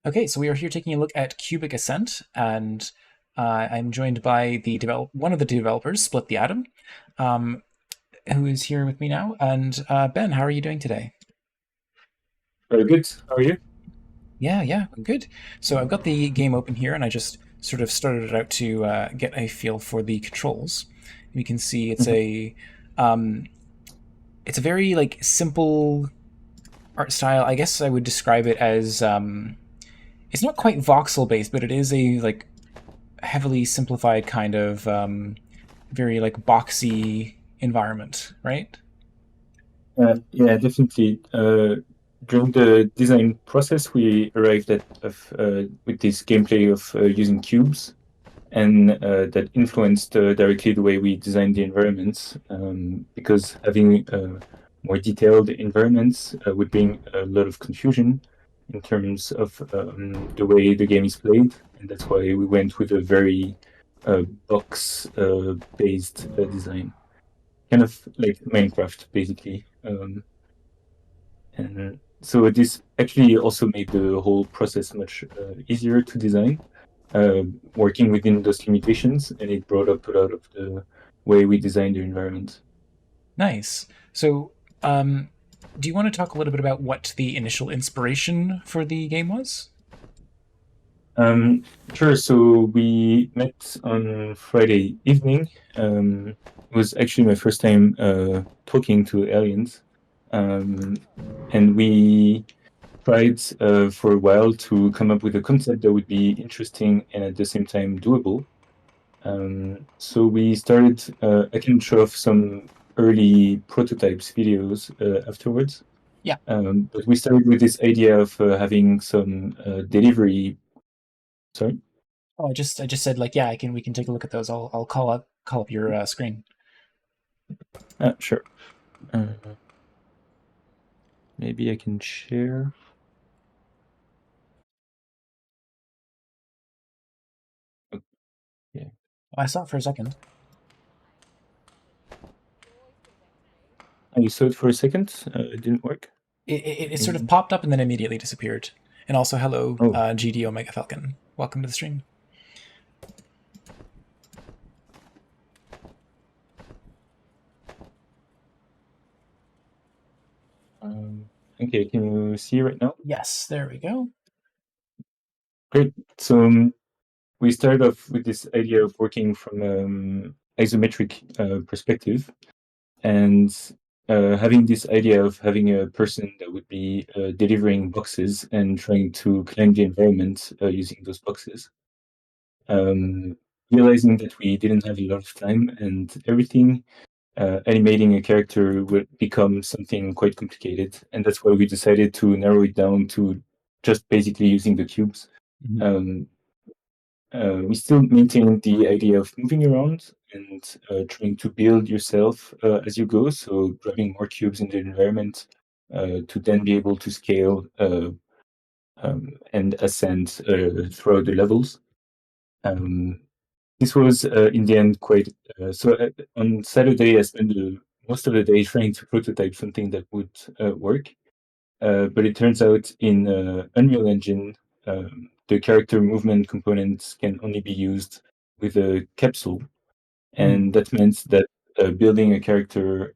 Okay, so we are here taking a look at Cubic Ascent, and I'm joined by one of the developers, Split the Atom, um, who is here with me now. And Ben, how are you doing today? Very good. How are you? Yeah, I'm good. So I've got the game open here, and I just sort of started it out to get a feel for the controls. We can see Mhm. um, it's a very like simple art style. I guess I would describe it as it's not quite voxel based, but it is a like heavily simplified kind of very like boxy environment, right? Yeah, definitely. During the design process, we arrived with this gameplay of using cubes, and that influenced directly the way we designed the environments. Because having more detailed environments would bring a lot of confusion in terms of the way the game is played, and that's why we went with a very box based design. Kind of like Minecraft, basically. And so this actually also made the whole process much easier to design, uh, working within those limitations, and it brought up a lot of the way we designed the environment. Nice. So, um, do you want to talk a little bit about what the initial inspiration for the game was? Um, sure. So we met on Friday evening. It was actually my first time talking to aliens, um, and we tried for a while to come up with a concept that would be interesting and at the same time doable. So we started. I can show off some early prototypes videos afterwards. Yeah. But we started with this idea of having some delivery. Sorry. Oh, I just said like yeah, I can we can take a look at those. I'll call up your screen. Sure. Uh, Maybe I can share. Okay. Oh, I saw it for a second. You saw it for a second. It didn't work. It sort of Maybe. popped up and then immediately disappeared. And also, hello, Oh. GD Omega Falcon. Welcome to the stream. Okay. Can you see right now? Yes, there we go. Great. So we started off with this idea of working from isometric perspective, and having this idea of having a person that would be delivering boxes and trying to climb the environment using those boxes. Um, Realizing that we didn't have a lot of time and everything, animating a character would become something quite complicated, and that's why we decided to narrow it down to just basically using the cubes. Mhm. Um, we still maintain the idea of moving around and trying to build yourself as you go. So grabbing more cubes in the environment to then be able to scale and ascend throughout the levels. Um, this was in the end quite. On Saturday, I spent most of the day trying to prototype something that would work. But it turns out in Unreal Engine, the character movement components can only be used with a capsule, Mhm. and that meant that building a character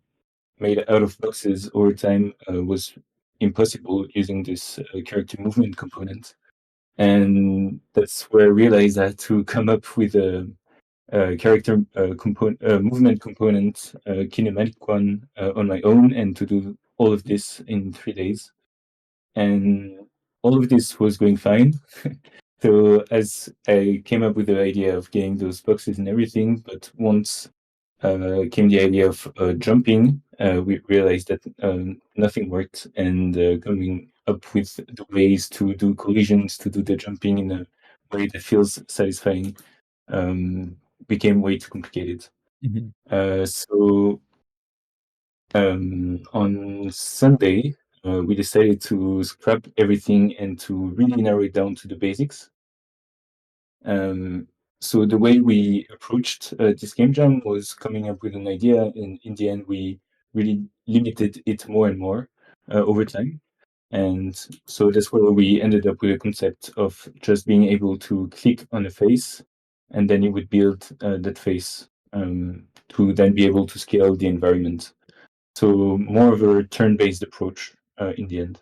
made out of boxes over time was impossible using this character movement component. And that's where I realized I had to come up with a character movement component, kinematic one, on my own, and to do all of this in 3 days. And all of this was going fine. So as I came up with the idea of getting those boxes and everything, but once came the idea of jumping, we realized that nothing worked, and coming up with the ways to do collisions, to do the jumping in a way that feels satisfying, um, became way too complicated. Mhm. So on Sunday, we decided to scrap everything and to really narrow it down to the basics. Um, so the way we approached this game jam was coming up with an idea, and in the end, we really limited it more and more over time. And so that's where we ended up with a concept of just being able to click on a face, and then it would build that face to then be able to scale the environment. So more of a turn-based approach in the end.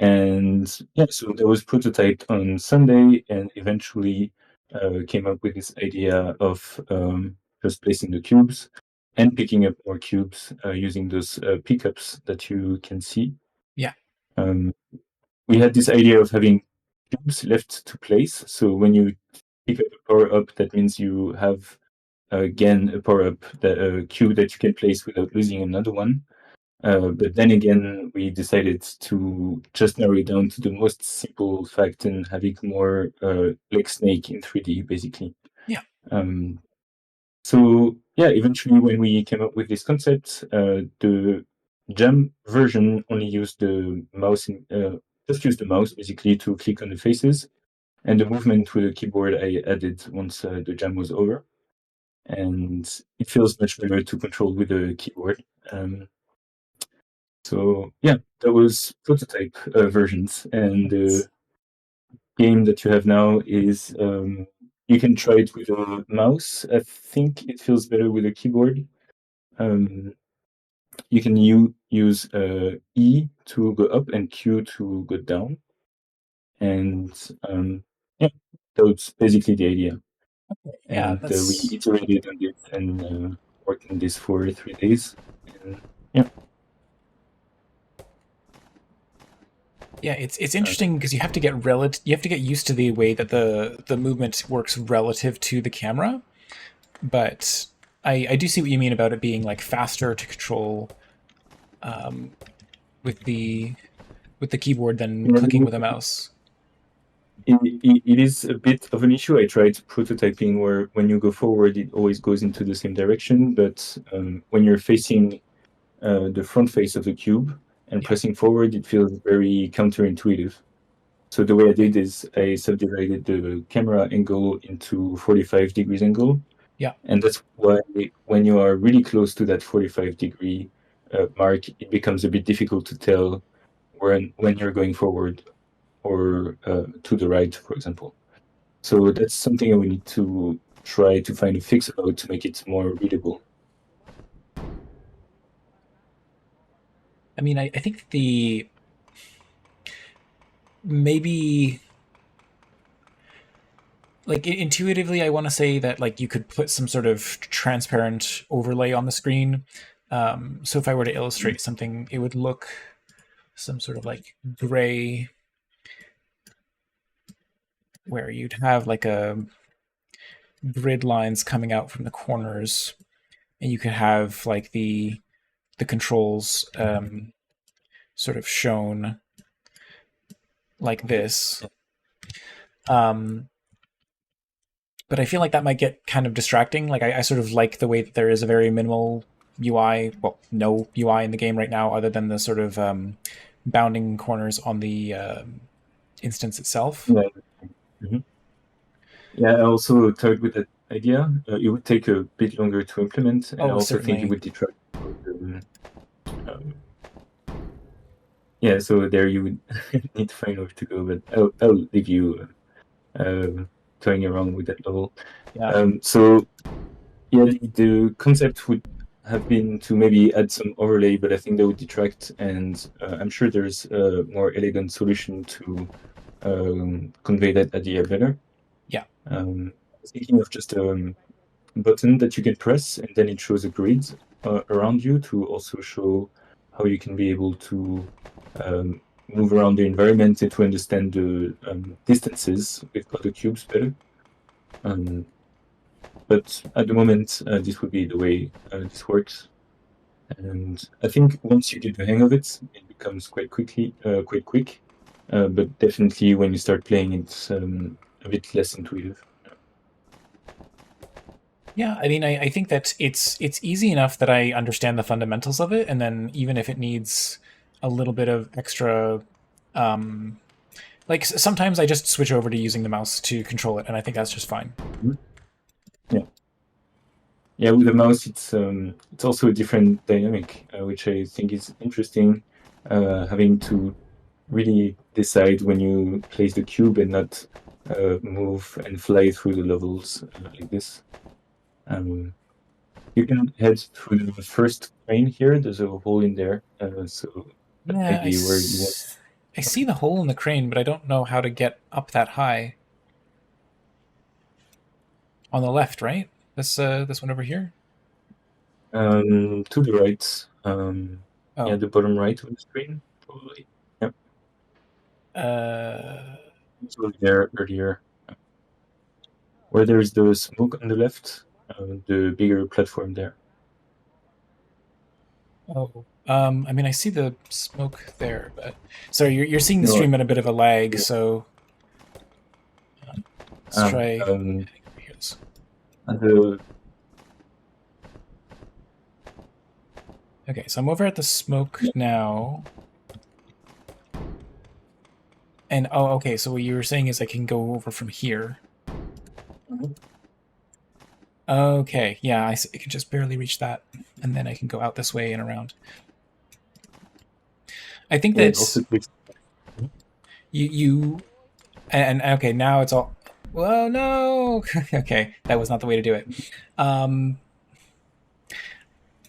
And yeah, so that was prototyped on Sunday, and eventually came up with this idea of just placing the cubes and picking up more cubes using those pickups that you can see. Yeah. We had this idea of having cubes left to place. So when you pick up a power up, that means you have again a power up, a cube that you can place without losing another one. But then again, we decided to just narrow it down to the most simple fact and having more like Snake in 3D, basically. Yeah. So yeah, eventually when we came up with this concept, the Jam version only used the mouse, just used the mouse basically to click on the faces, and the movement with the keyboard I added once the Jam was over, and it feels much better to control with the keyboard. So yeah, that was prototype versions, and the game that you have now is you can try it with a mouse. I think it feels better with a keyboard. You can use E to go up and Q to go down, and yeah, that's basically the idea. Yeah, And we iterated on this and worked on this for 3 days, and yeah. Yeah, it's interesting because you have to get used to the way that the movement works relative to the camera. But I do see what you mean about it being like faster to control with the keyboard than clicking with a mouse. It is a bit of an issue. I tried prototyping where when you go forward, it always goes into the same direction, but when you're facing the front face of the cube and pressing forward, it feels very counterintuitive. So the way I did is I subdivided the camera angle into 45 degrees angle. Yeah. And that's why when you are really close to that 45-degree mark, it becomes a bit difficult to tell when you're going forward or to the right, for example. So that's something I will need to try to find a fix about to make it more readable. I mean, I think maybe like intuitively I want to say that like you could put some sort of transparent overlay on the screen. So if I were to illustrate something, it would look some sort of like gray, where you'd have like a grid lines coming out from the corners, and you could have like the controls sort of shown like this. But I feel like that might get kind of distracting. Like I sort of like the way that there is a very minimal UI, well, no UI in the game right now, other than the sort of bounding corners on the instance itself. Yeah. Mm-hmm. Yeah, I also toyed with that idea. It would take a bit longer to implement, and I also certainly. think it would detract. Yeah, so there you would need to find where to go, but I'll leave you toying around with that level. Yeah. So yeah, the concept would have been to maybe add some overlay, but I think that would detract, and I'm sure there's a more elegant solution to convey that idea better. Yeah. Thinking of just a button that you can press, and then it shows a grid around you to also show how you can be able to move around the environment and to understand the distances with other cubes better. But at the moment, this would be the way this works. And I think once you get the hang of it, it becomes quite quick. But definitely when you start playing, it's a bit less intuitive. Yeah, I mean, I think that it's easy enough that I understand the fundamentals of it, and then even if it needs a little bit of extra, like sometimes I just switch over to using the mouse to control it, and I think that's just fine. Mm-hmm. Yeah, with the mouse, it's also a different dynamic, which I think is interesting. having to really decide when you place the cube and not move and fly through the levels like this. You can head through the first crane here. There's a hole in there, so that might Yeah, be where you want. I see the hole in the crane, but I don't know how to get up that high. On the left, right? This one over here. To the right. Yeah, Oh, the bottom right of the screen, probably. Yep. uh, So there earlier, where there's the smoke on the left, the bigger platform there. oh. I mean, I see the smoke there, but sorry, you're seeing the No, stream at a bit of a lag, yeah. so let's try. Here's- And the Okay, so I'm over at the smoke now. And oh, okay, so what you were saying is I can go over from here. Okay, yeah, I can just barely reach that, and then I can go out this way and around. I think yeah, it that also takes. you and okay, now it's all. Well, no, okay, that was not the way to do it.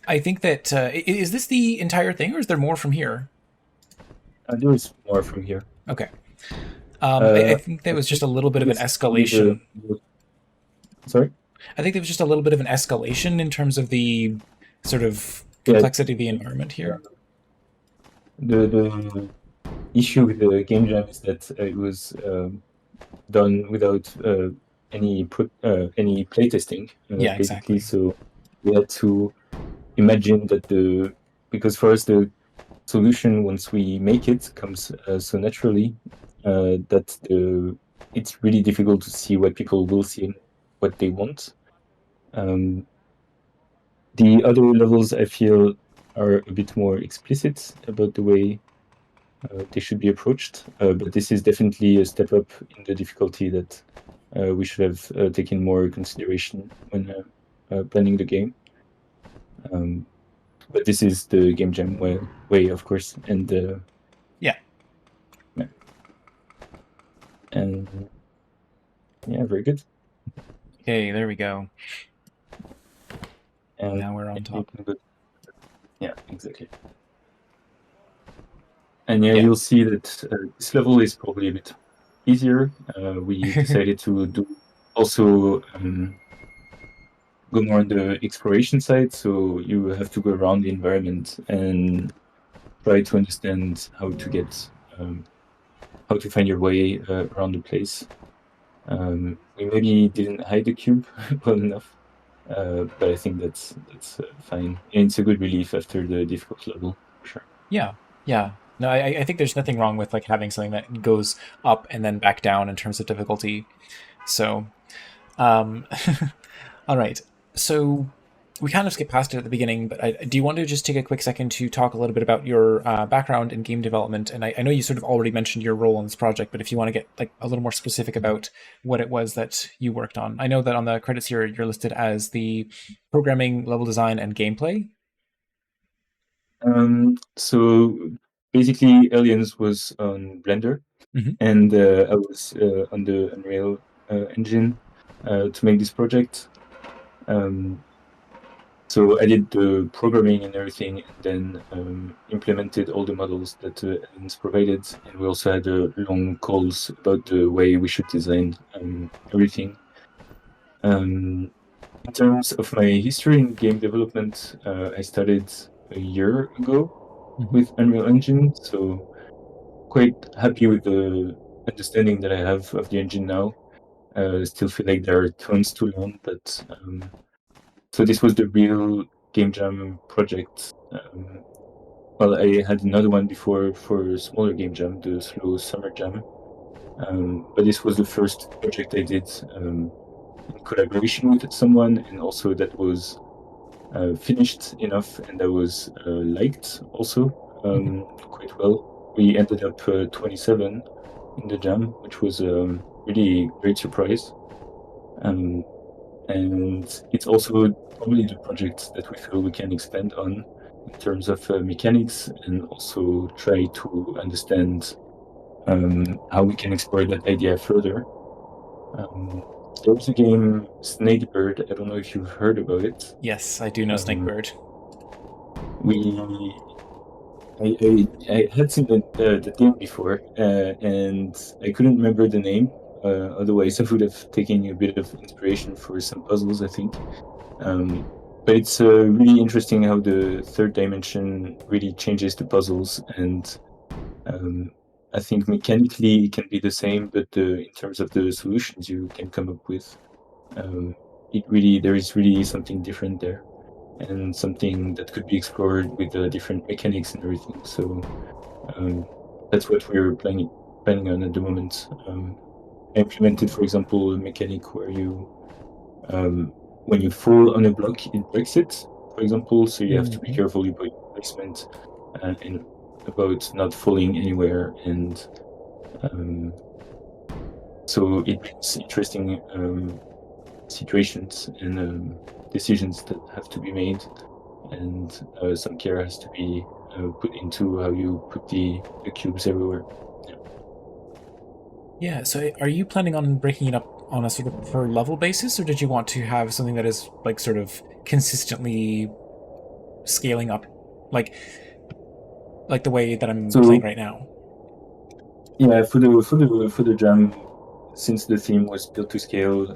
I think that is this the entire thing, or is there more from here? There is more from here. Okay, I Uh, think there I was just think a little bit of an it's probably escalation. sorry. I think there was just a little bit of an escalation in terms of the sort of Yeah, complexity of the environment here. the issue with the game jam is that it was done without any playtesting, Yeah, basically. exactly. So we had to imagine that because for us the solution once we make it comes so naturally that it's really difficult to see what people will see and what they want. The other levels I feel are a bit more explicit about the way they should be approached, but this is definitely a step up in the difficulty that we should have taken more consideration when planning the game. But this is the game jam way of course, and Yeah. and yeah, very good. Okay, there we go. And Now we're on you top. can go, yeah, exactly. And yeah, Yeah. you'll see that this level is probably a bit easier. We decided to do also go more on the exploration side, so you have to go around the environment and try to understand how to get how to find your way around the place. We maybe didn't hide the cube well enough, but I think that's fine. And it's a good relief after the difficult level, for sure. Yeah. Yeah. No, I think there's nothing wrong with like having something that goes up and then back down in terms of difficulty. So, um, all right. So we kind of skipped past it at the beginning, but do you want to just take a quick second to talk a little bit about your background in game development? And I know you sort of already mentioned your role in this project, but if you want to get like a little more specific about what it was that you worked on. I know that on the credits here, you're listed as the programming, level design, and gameplay. So basically, Aliens was on Blender, Mm-hmm. and I was on the Unreal engine to make this project. So I did the programming and everything, and then implemented all the models that Aliens provided, and we also had long calls about the way we should design everything. In terms of my history in game development, I started a year ago with Unreal Engine, so quite happy with the understanding that I have of the engine now. I still feel like there are tons to learn, but so this was the real game jam project. Well, I had another one before for a smaller game jam, the Slow Summer Jam, but this was the first project I did in collaboration with someone, and also that was finished enough and that was liked also quite well. We ended up 27 in the jam, which was a really great surprise. And it's also probably the project that we feel we can expand on in terms of mechanics, and also try to understand how we can explore that idea further. There's a game, Snakebird. I don't know if you've heard about it. Yes, I do know Snakebird. We I had seen the game before, and I couldn't remember the name. Otherwise, I would have taken a bit of inspiration for some puzzles, I think. But it's really interesting how the third dimension really changes the puzzles, and I think mechanically it can be the same, but in terms of the solutions you can come up with, there is really something different there, and something that could be explored with different mechanics and everything. So that's what we're planning on at the moment. I implemented, for example, a mechanic where you, when you fall on a block, it breaks it, for example. So you have to be careful about your placement and about not falling anywhere. And so it brings interesting situations and decisions that have to be made, and some care has to be put into how you put the cubes everywhere. Yeah, so are you planning on breaking it up on a sort of per level basis, or did you want to have something that is like sort of consistently scaling up, like the way that I'm playing right now? Yeah, for the jam, since the theme was built to scale,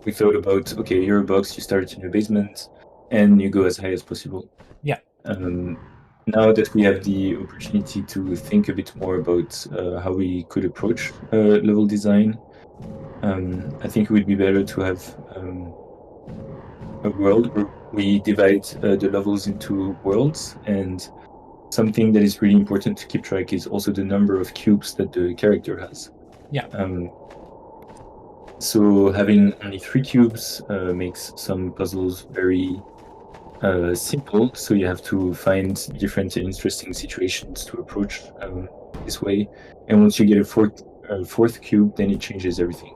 we thought about, okay, you're a box, you start in the basement, and you go as high as possible. Yeah. Now that we have the opportunity to think a bit more about how we could approach level design, I think it would be better to have a world where we divide the levels into worlds, and something that is really important to keep track is also the number of cubes that the character has. Yeah. So having only 3 cubes makes some puzzles very simple, so you have to find different and interesting situations to approach this way. And once you get a fourth cube, then it changes everything.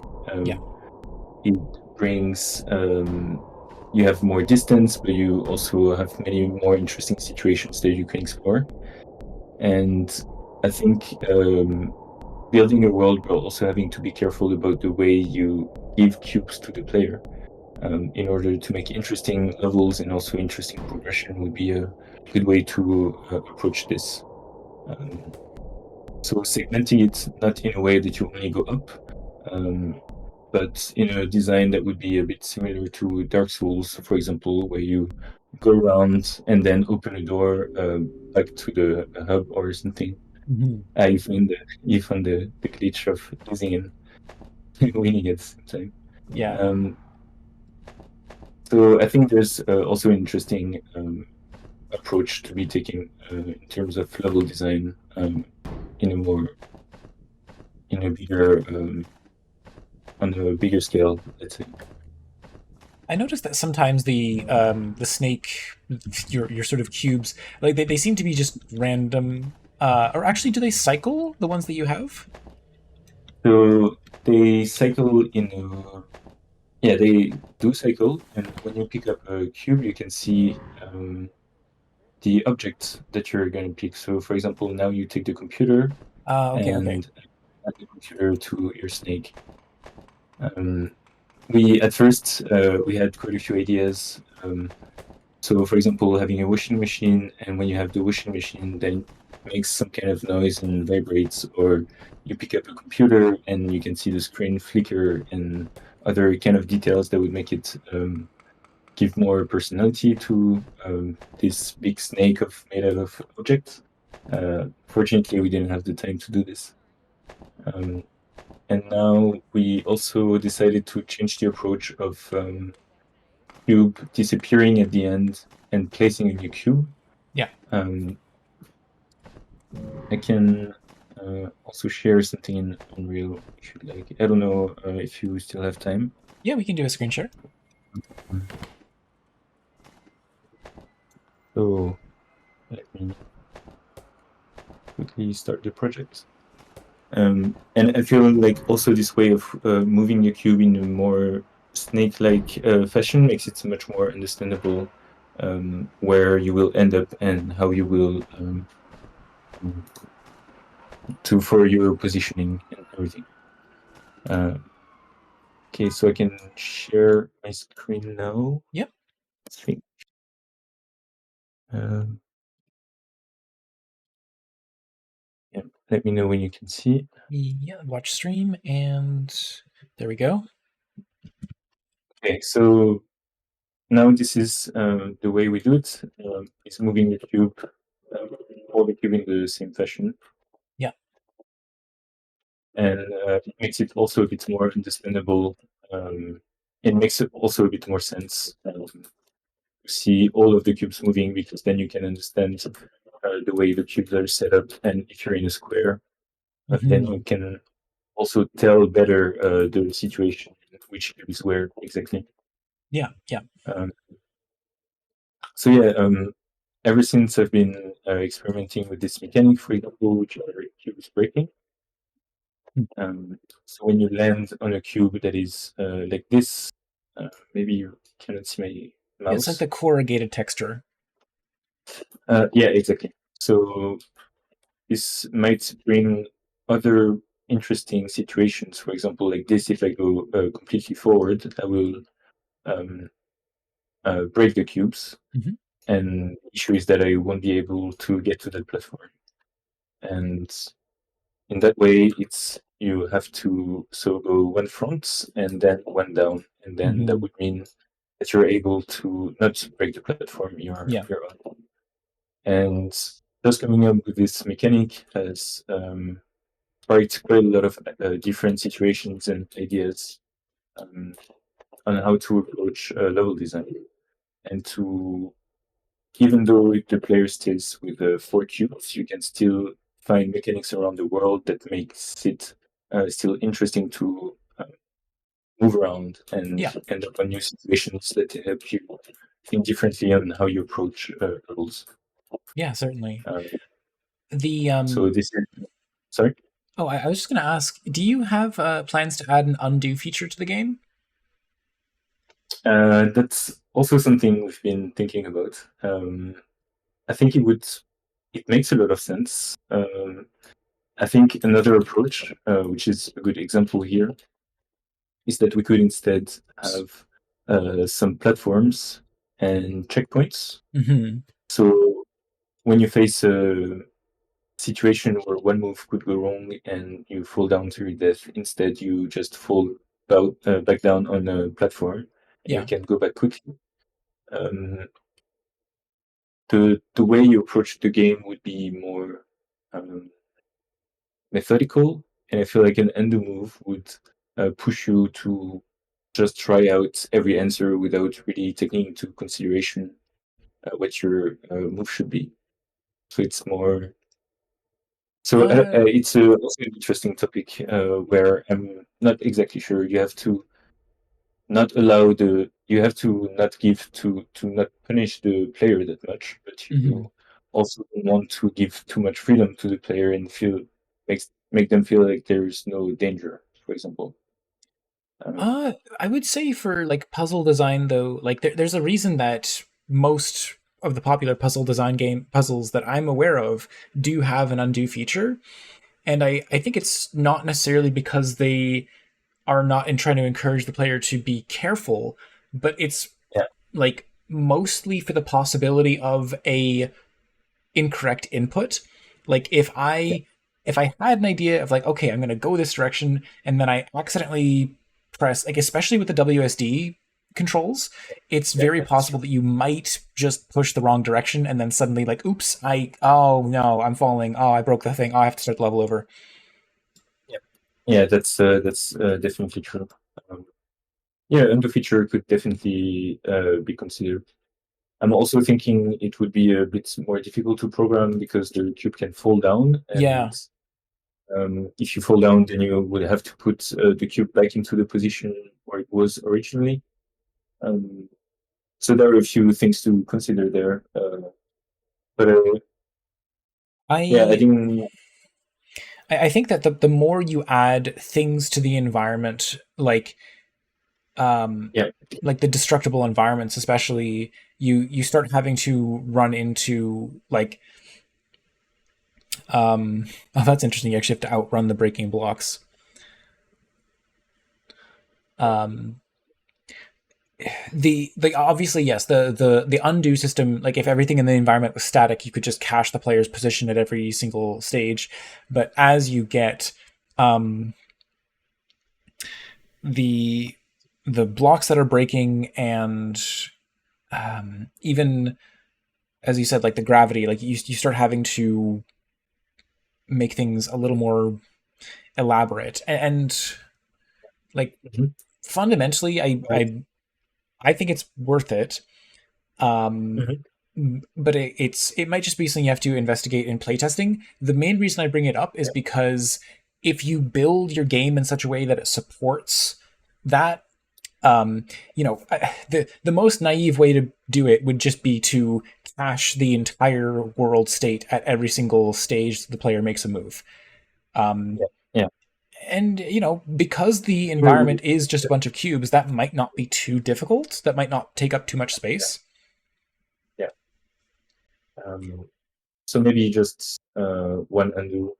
It brings you have more distance, but you also have many more interesting situations that you can explore. And I think building a world, but also having to be careful about the way you give cubes to the player. In order to make interesting levels and also interesting progression would be a good way to approach this. So segmenting it not in a way that you only go up, but in a design that would be a bit similar to Dark Souls, for example, where you go around and then open a door back to the hub or something. You find the glitch of losing and winning at the same time. Yeah. So I think there's also an interesting approach to be taken in terms of level design on a bigger scale, let's say. I noticed that sometimes the snake, your sort of cubes, like they seem to be just random. Or actually, do they cycle, the ones that you have? So they cycle yeah, they do cycle, and when you pick up a cube, you can see the objects that you're going to pick. So, for example, now you take the computer and add the computer to your snake. At first we had quite a few ideas. So, for example, having a washing machine, and when you have the washing machine, then it makes some kind of noise and vibrates, or you pick up a computer and you can see the screen flicker and other kind of details that would make it give more personality to this big snake made out of objects. Fortunately, we didn't have the time to do this. And now we also decided to change the approach of cube disappearing at the end and placing a new cube. Yeah. I can also share something in Unreal if you'd like. I don't know if you still have time. Yeah, we can do a screen share. So let me quickly start the project. And I feel like also this way of moving your cube in a more snake-like fashion makes it much more understandable where you will end up and how you will to for your positioning and everything. Okay, so I can share my screen now. Yep. I think. Yeah, let me know when you can see. Yeah, watch stream, and there we go. Okay, so now this is the way we do it. It's moving the cube, all the cube in the same fashion. Yeah. And it makes it also a bit more understandable. It makes it also a bit more sense to see all of the cubes moving, because then you can understand the way the cubes are set up. And if you're in a square, then you can also tell better the situation, which cube is where exactly. Yeah, yeah. So yeah, ever since I've been experimenting with this mechanic, for example, which are cubes breaking. So when you land on a cube that is like this, maybe you cannot see my It's like mouse. the corrugated texture. Yeah, exactly. So this might bring other interesting situations. For example, like this, if I go completely forward, I will break the cubes. Mhm. And the issue is that I won't be able to get to that platform. And in that way, it's you have to so go one front and then one down, and then that would mean that you're able to not break the platform Yeah. you're on. And just coming up with this mechanic has sparked quite a lot of different situations and ideas on how to approach level design, and to even though the player stays with the four cubes, you can still find mechanics around the world that makes it still interesting to move around and Yeah. end up on new situations that help you think differently on how you approach levels. Yeah, certainly. Uh, The so this is sorry. oh, I was just going to ask, do you have plans to add an undo feature to the game? That's also something we've been thinking about. I think it makes a lot of sense. I think another approach, which is a good example here, is that we could instead have some platforms and checkpoints. Mm-hmm. So when you face a situation where one move could go wrong and you fall down to your death, instead you just fall back down on a platform and you Yeah. can go back quickly. The way you approach the game would be more um, methodical, and I feel like an undo move would push you to just try out every answer without really taking into consideration what your move should be. So it's more. So Uh, it's also an interesting topic where I'm not exactly sure. You have to not allow the. You have to not give to not punish the player that much, but mhm. you also don't want to give too much freedom to the player and make them feel like there's no danger, for example. I would say for like puzzle design though, like there's a reason that most of the popular puzzle design game puzzles that I'm aware of do have an undo feature. And I think it's not necessarily because they are not in trying to encourage the player to be careful, but it's Yeah, like mostly for the possibility of a incorrect input. Like yeah, if I had an idea of like, okay, I'm gonna go this direction, and then I accidentally press, like especially with the WSD controls, it's yeah, very yeah, that's true. possible that you might just push the wrong direction and then suddenly like, oops, oh no, I'm falling. Oh, I broke the thing. Oh, I have to start the level over. Yeah, yeah, that's definitely true. Um, yeah, undo feature could definitely be considered. I'm also thinking it would be a bit more difficult to program because the cube can fall down, and Yeah. if you fall down, then you would have to put the cube back into the position where it was originally. Um, so there are a few things to consider there. But yeah, I I think I think that the more you add things to the environment, um yeah, like the destructible environments especially, you start having to run into like oh, that's interesting. You actually have to outrun the breaking blocks. The obviously yes, the undo system, like if everything in the environment was static, you could just cache the player's position at every single stage. But as you get the the blocks that are breaking, and even as you said, like the gravity, like you start having to make things a little more elaborate, and like Mhm. fundamentally, Right. I think it's worth it. Um, Mhm. but it might just be something you have to investigate in playtesting. The main reason I bring it up is Yeah. because if you build your game in such a way that it supports that, the most naive way to do it would just be to cache the entire world state at every single stage the player makes a move. Yeah. Yeah. And because the Maybe- environment is just a bunch of cubes, that might not be too difficult. That might not take up too much space. Yeah. Um, so maybe just one undo.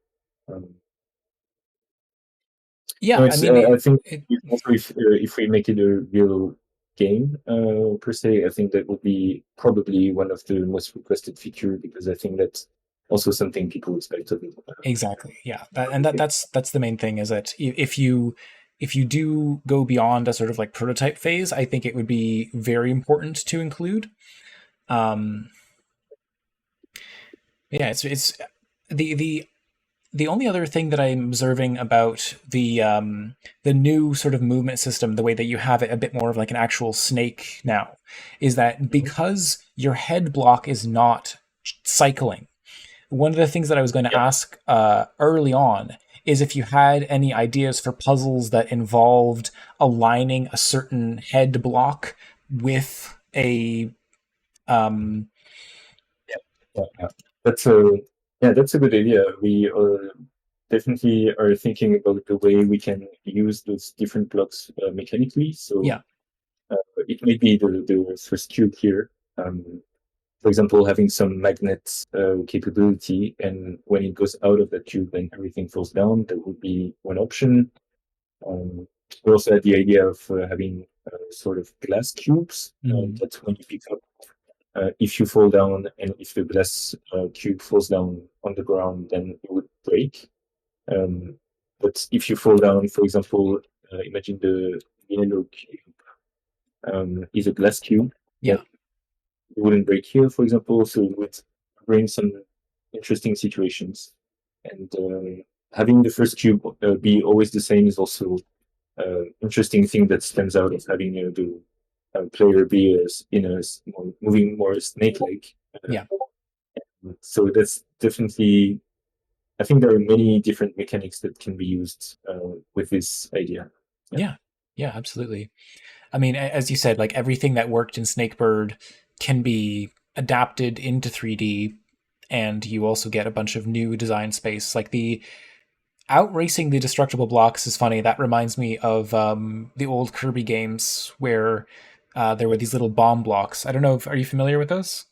Um, no, Yeah, I it's. mean, I think it also if we make it a real game per se, I think that would be probably one of the most requested feature because I think that's also something people expect of it. exactly, yeah. That's the main thing, is that if you do go beyond a sort of like prototype phase, I think it would be very important to include. Um, yeah, it's the only other thing that I'm observing about the new sort of movement system, the way that you have it a bit more of like an actual snake now, is that Mhm. because your head block is not cycling. One of the things that I was going to Yeah. ask early on is if you had any ideas for puzzles that involved aligning a certain head block with a um, Yeah. Yeah. Yeah. That's a that's a good idea. We definitely are thinking about the way we can use those different blocks mechanically. So yeah, it may be the first cube here. For example, having some magnet capability, and when it goes out of that tube, then everything falls down. That would be one option. Um, we also had the idea of having sort of glass cubes mm, that when you pick up, if you fall down and if the glass cube falls down on the ground, then it would break. Um, but if you fall down, for example, imagine the yellow cube is a glass cube. yeah, It wouldn't break here, for example, so it would bring some interesting situations. And having the first cube be always the same is also interesting thing that stands out of having the player be in a moving more snake-like. yeah, So that's definitely. I think there are many different mechanics that can be used with this idea. Yeah. yeah, yeah, absolutely. I mean, as you said, like everything that worked in Snakebird can be adapted into 3D, and you also get a bunch of new design space. Like the outracing the destructible blocks is funny. That reminds me of the old Kirby games where there were these little bomb blocks. I don't know if are you familiar with those?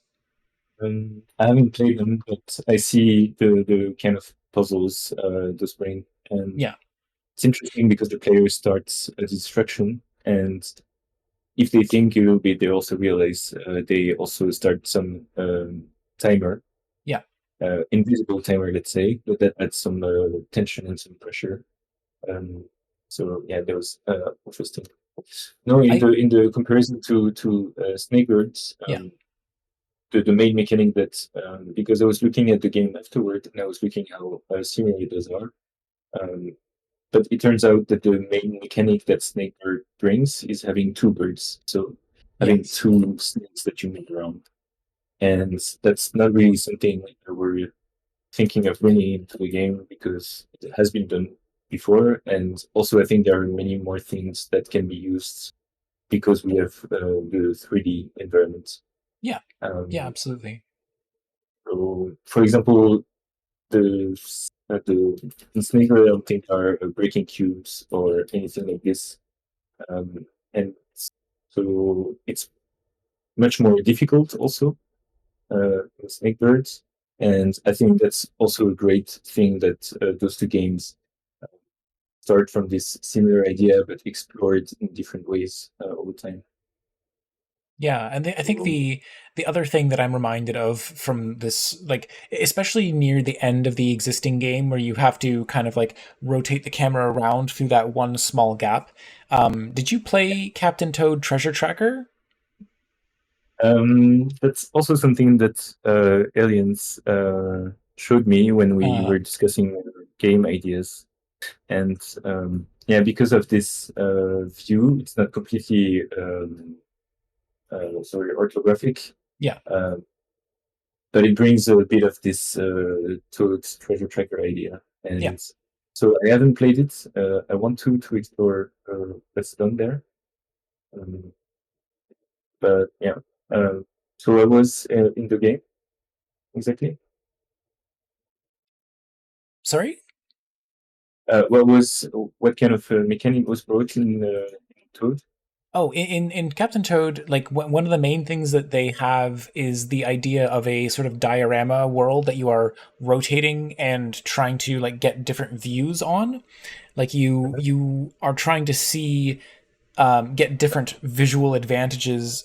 I haven't played them, but I see the kind of puzzles those bring, and Yeah. it's interesting because the player starts a distraction, and if they think it will be, they also realize they also start some timer, Yeah. invisible timer, let's say, but that adds some tension and some pressure. Um, so yeah, that was interesting. No, I in the comparison to Snakebirds, yeah. the main mechanic that because I was looking at the game afterward and I was looking how similar those are. Um, but it turns out that the main mechanic that Snakebird brings is having two birds, so having Yes. two snakes that you move around, and that's not really something that we're thinking of bringing into the game because it has been done before, and also I think there are many more things that can be used because we have the 3D environment. Yeah. Yeah, Um, absolutely. so, for example, the the snake I don't think are breaking cubes or anything like this, and so it's much more difficult also, Snakebirds. And I think that's also a great thing that those two games start from this similar idea but explore it in different ways all the time. Yeah, and I think the other thing that I'm reminded of from this, like especially near the end of the existing game, where you have to kind of like rotate the camera around through that one small gap. Did you play Captain Toad Treasure Tracker? That's also something that Aliens showed me when we Uh, were discussing game ideas. And yeah, because of this view, it's not completely sorry, orthographic, yeah, uh, but it brings a bit of this Toad's treasure tracker idea. yeah. And so I haven't played it. I want to explore what's done there. Um, but yeah, so I was in the game exactly. Sorry. What kind of mechanic was brought in Toad? Oh, in Captain Toad, like one of the main things that they have is the idea of a sort of diorama world that you are rotating and trying to like get different views on. Like you are trying to see get different visual advantages,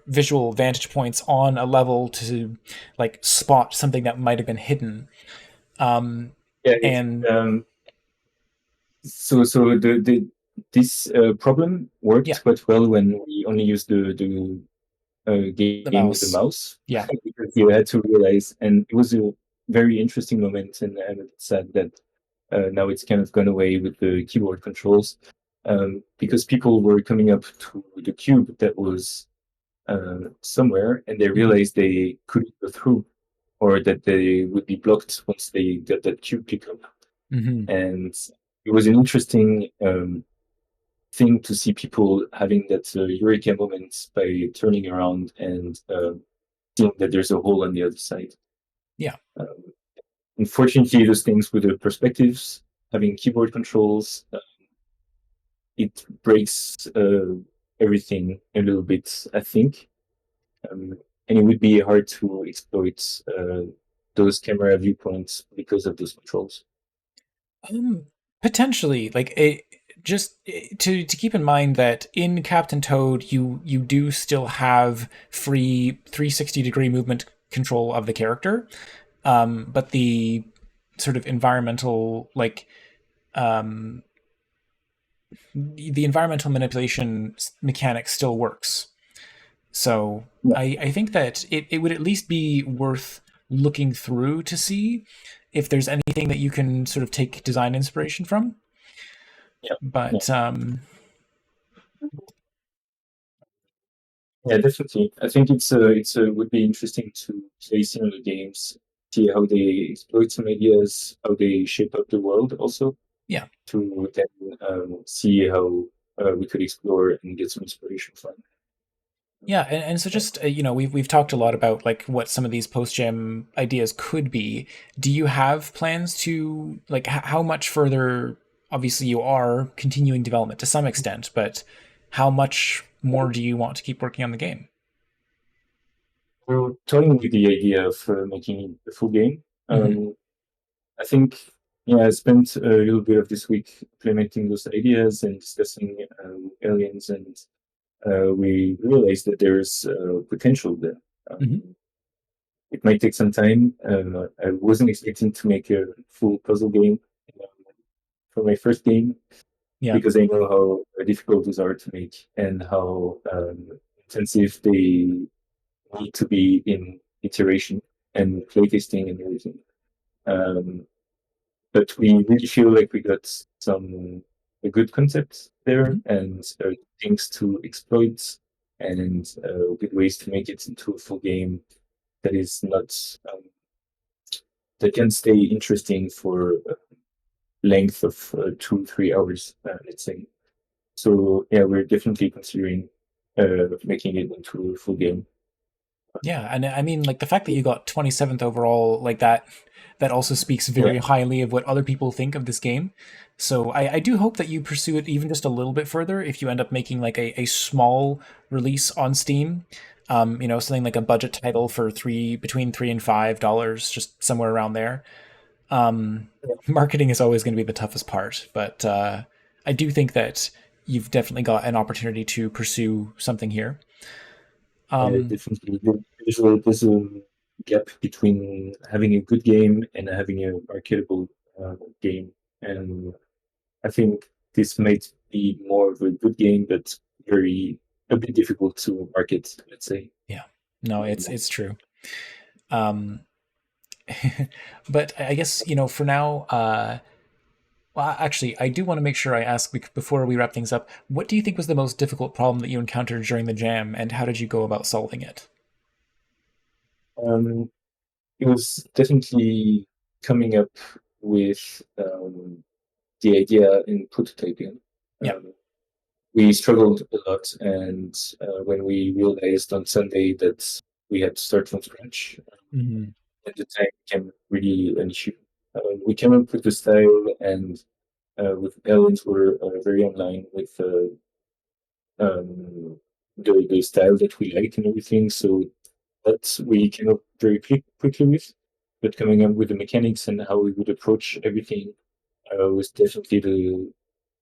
visual vantage points on a level to like spot something that might have been hidden. Um, Yeah, and so the this problem yeah, worked quite well when we only used the the game with the mouse. mouse Yeah. because you had to realize, and it was a very interesting moment, and I'm sad that now it's kind of gone away with the keyboard controls because people were coming up to the cube that was somewhere, and they Hmm. realized they couldn't go through, or that they would be blocked once they got that cube pick up. Hmm. And it was an interesting thing to see people having that eureka moment by turning around and seeing that there's a hole on the other side. Yeah. Um, Unfortunately, those things with the perspectives, having keyboard controls, it breaks everything a little bit, I think. Um, and it would be hard to exploit those camera viewpoints because of those controls. Um, Potentially, like just to keep in mind that in Captain Toad, you do still have free 360-degree movement control of the character, but the sort of environmental like um, the environmental manipulation mechanic still works. So Yeah, I think that it would at least be worth looking through to see if there's anything that you can sort of take design inspiration from. yeah, yeah. But Yeah, definitely. I think it's would be interesting to play similar games, see how they exploit some ideas, how they shape up the world, also yeah, to then see how we could explore and get some inspiration from. yeah, and so just we've talked a lot about like what some of these post gem ideas could be. Do you have plans to like how much further? Obviously, you are continuing development to some extent, but how much more do you want to keep working on the game? We're toying with the idea of making a full game. Hmm. I think, yeah, I spent a little bit of this week implementing those ideas and discussing aliens, and we realized that there's potential there. Hmm. It might take some time. I wasn't expecting to make a full puzzle game um, for my first game Yeah. because I know how difficult those are to make and how intensive they need to be in iteration and playtesting and everything. Um, but we really feel like we got some a good concept there Hmm. and things to exploit and good ways to make it into a full game that is not um, that can stay interesting for a length of 2 3 hours, let's say. So yeah, we're definitely considering making it into a full game. Yeah, and I mean, like the fact that you got 27th overall, like that also speaks Yeah, very highly of what other people think of this game. So I do hope that you pursue it even just a little bit further if you end up making like a small release on Steam. Something like a budget title for between $3 and $5, just somewhere around there. Marketing is always going to be the toughest part, but I do think that you've definitely got an opportunity to pursue something here. Definitely. There's a gap between having a good game and having a marketable game, and I think this might be more of a good game, but very a bit difficult to market. Let's say. Yeah, no, it's true. Um, but I guess for now. Well, actually, I do want to make sure I ask before we wrap things up. What do you think was the most difficult problem that you encountered during the jam, and how did you go about solving it? Um, it was definitely coming up with the idea in prototyping. Yeah. We struggled a lot, and when we realized on Sunday that we had to start from scratch, Hmm. at the time became really an issue. We came up with the style, and with Ellens, we're very online with um, the style that we like and everything. So that we came up very quickly with. But coming up with the mechanics and how we would approach everything was definitely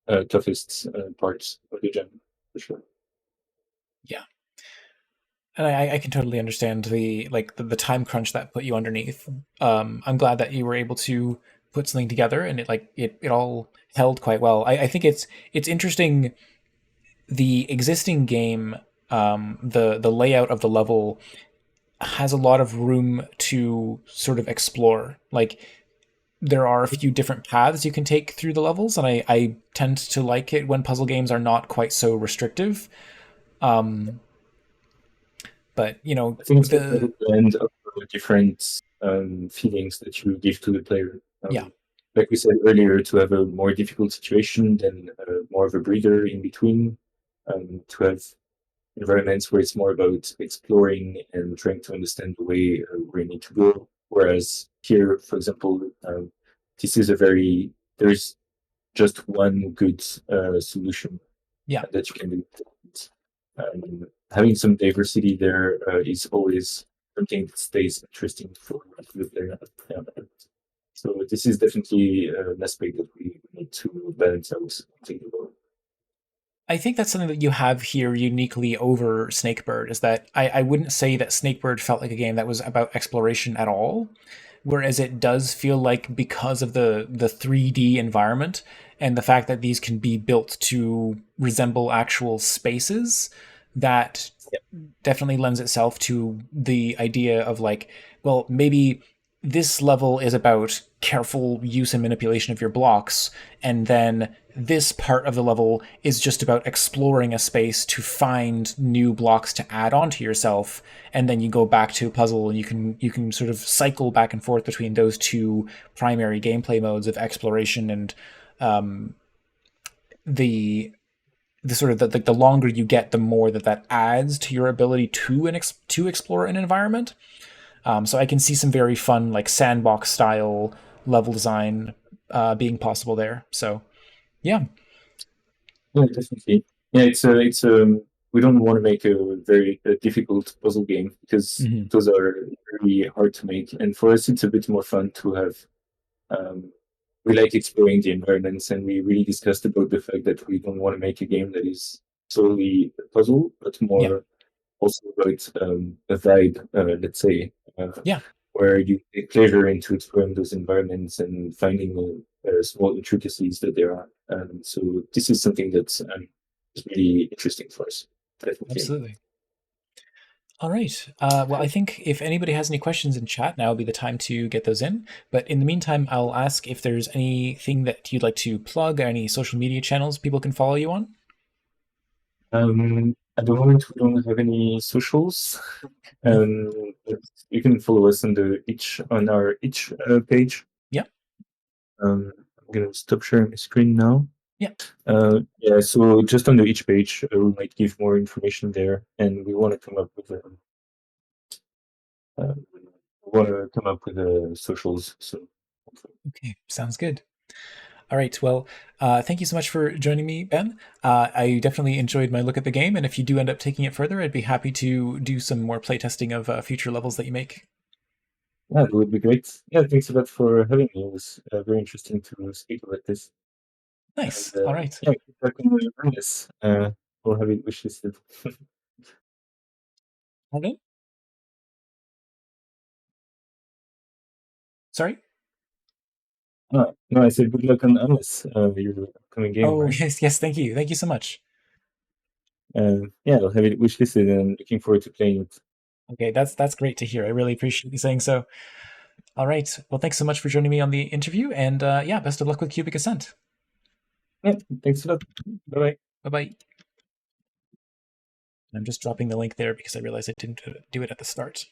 the toughest parts of the jam, for sure. Yeah. And I can totally understand the time crunch that put you underneath. I'm glad that you were able to put something together and it all held quite well. I think it's interesting. The existing game, the layout of the level has a lot of room to sort of explore. Like there are a few different paths you can take through the levels, and I tend to like it when puzzle games are not quite so restrictive. Um, but I think it's a the blend of different feelings that you give to the player. yeah, Like we said earlier, to have a more difficult situation, then more of a breather in between, to have environments where it's more about exploring and trying to understand the way where you need to go. Whereas here, for example, this is a very there's just one good solution yeah, that you can do. Having some diversity there is always something that stays interesting for the player. Yeah. So this is definitely an aspect that we need to balance out. Think about. I think that's something that you have here uniquely over Snakebird is that I wouldn't say that Snakebird felt like a game that was about exploration at all. Whereas it does feel like because of the 3D environment and the fact that these can be built to resemble actual spaces, that definitely lends itself to the idea of like, well, maybe this level is about careful use and manipulation of your blocks, and then this part of the level is just about exploring a space to find new blocks to add onto yourself, and then you go back to a puzzle and you can sort of cycle back and forth between those two primary gameplay modes of exploration and the the sort of the longer you get, the more that adds to your ability to explore an environment. So I can see some very fun like sandbox style level design being possible there. So yeah. Yeah, definitely. Yeah, it's we don't want to make a very difficult puzzle game because Hmm. those are really hard to make. And for us, it's a bit more fun to have. Um, we like exploring the environments, and we really discussed about the fact that we don't want to make a game that is solely a puzzle, but Yeah. more also about a vibe, let's say, Yeah. where you take pleasure into exploring those environments and finding small intricacies that there are. So this is something that is really interesting for us, definitely. Absolutely. All right. Well, I think if anybody has any questions in chat, now would be the time to get those in. But in the meantime, I'll ask if there's anything that you'd like to plug, any social media channels people can follow you on. At the moment, we don't have any socials. No. But you can follow us on our each page. Yeah. I'm gonna stop sharing my screen now. Yeah. Yeah, so just on the each page, we might give more information there, and we want to come up with socials. So Okay. Sounds good. All right. Well, thank you so much for joining me, Ben. I definitely enjoyed my look at the game, and if you do end up taking it further, I'd be happy to do some more playtesting of future levels that you make. Yeah, it would be great. Yeah, thanks a lot for having me. It was very interesting to speak about this. And Nice. All right. yeah, keep working on this. We'll have it wishlisted. Okay. Sorry. No, no, I said good luck on Alice, your upcoming game, Oh, right? yes, yes. Thank you. Thank you so much. Yeah, I'll have it wishlisted and looking forward to playing it. Okay, that's great to hear. I really appreciate you saying so. All right. Well, thanks so much for joining me on the interview, and yeah, best of luck with Cubic Ascent. Yeah, thanks a lot. Bye bye. Bye bye. I'm just dropping the link there because I realized I didn't do it at the start.